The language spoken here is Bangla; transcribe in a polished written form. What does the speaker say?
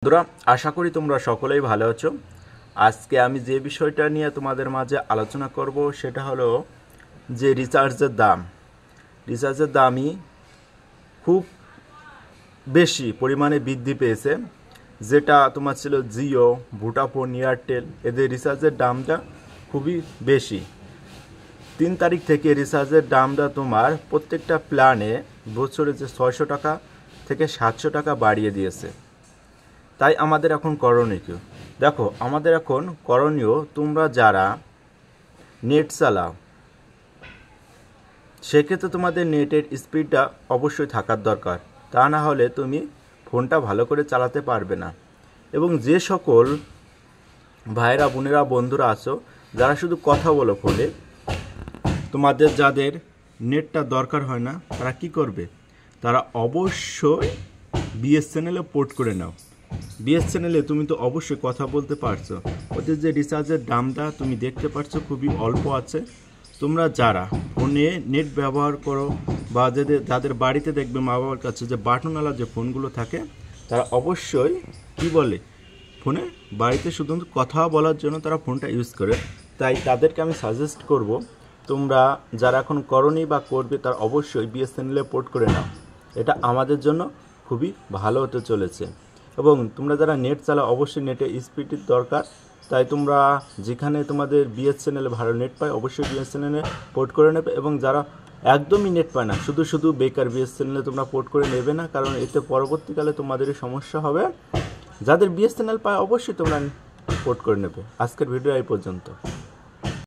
বন্ধুরা, আশা করি তোমরা সকলেই ভালো আছো। আজকে আমি যে বিষয়টা নিয়ে তোমাদের মাঝে আলোচনা করব সেটা হলো যে রিচার্জের দামই খুব বেশি পরিমাণে বৃদ্ধি পেয়েছে। যেটা তোমার ছিল জিও, ভোডাফোন, এয়ারটেল, এদের রিচার্জের দামটা খুবই বেশি। 3 তারিখ থেকে রিচার্জের দামটা তোমার প্রত্যেকটা প্ল্যানে বছরে যে 600 টাকা থেকে 700 টাকা বাড়িয়ে দিয়েছে। তাই আমাদের এখন করণীয় কি? দেখো, আমাদের এখন করণীয়, তোমরা যারা নেট চালাও সেক্ষেত্রে তোমাদের নেটের স্পিডটা অবশ্যই থাকার দরকার। তা না হলে তুমি ফোনটা ভালো করে চালাতে পারবে না। এবং যে সকল ভাইরা, বোনেরা, বন্ধুরা আছো যারা শুধু কথা বলো ফোনে, তোমাদের যাদের নেটটা দরকার হয় না, তারা কি করবে? তারা অবশ্যই বিএসএনএলে পোর্ট করে নাও। বিএসএনএলে তুমি তো অবশ্যই কথা বলতে পারছো। ওদের যে রিচার্জের দামটা তুমি দেখতে পাচ্ছ খুবই অল্প আছে। তোমরা যারা ফোনে নেট ব্যবহার করো বা যাদের বাড়িতে দেখবে মা বাবার কাছে যে বাটনওয়ালা যে ফোনগুলো থাকে, তারা অবশ্যই কি বলে, ফোনে বাড়িতে শুধু কথা বলার জন্য তারা ফোনটা ইউজ করে। তাই তাদেরকে আমি সাজেস্ট করব, তোমরা যারা এখন করনি বা করবে তারা অবশ্যই বিএসএনএলে পোর্ট করে নাও। এটা আমাদের জন্য খুবই ভালো হতে চলেছে। এবং তোমরা যারা নেট চালাও অবশ্যই নেটের স্পিডের দরকার। তাই তোমরা যেখানে তোমাদের বিএসএনএলে ভালো নেট পায় অবশ্যই বিএসএনএলে পোর্ট করে নেবে। এবং যারা একদমই নেট পায় না, শুধু বেকার, বিএসএনএলে তোমরা পোর্ট করে নেবে না, কারণ এতে পরবর্তীকালে তোমাদেরই সমস্যা হবে। যাদের বিএসএনএল পায় অবশ্যই তোমরা পোর্ট করে নেবে। আজকের ভিডিও এই পর্যন্ত।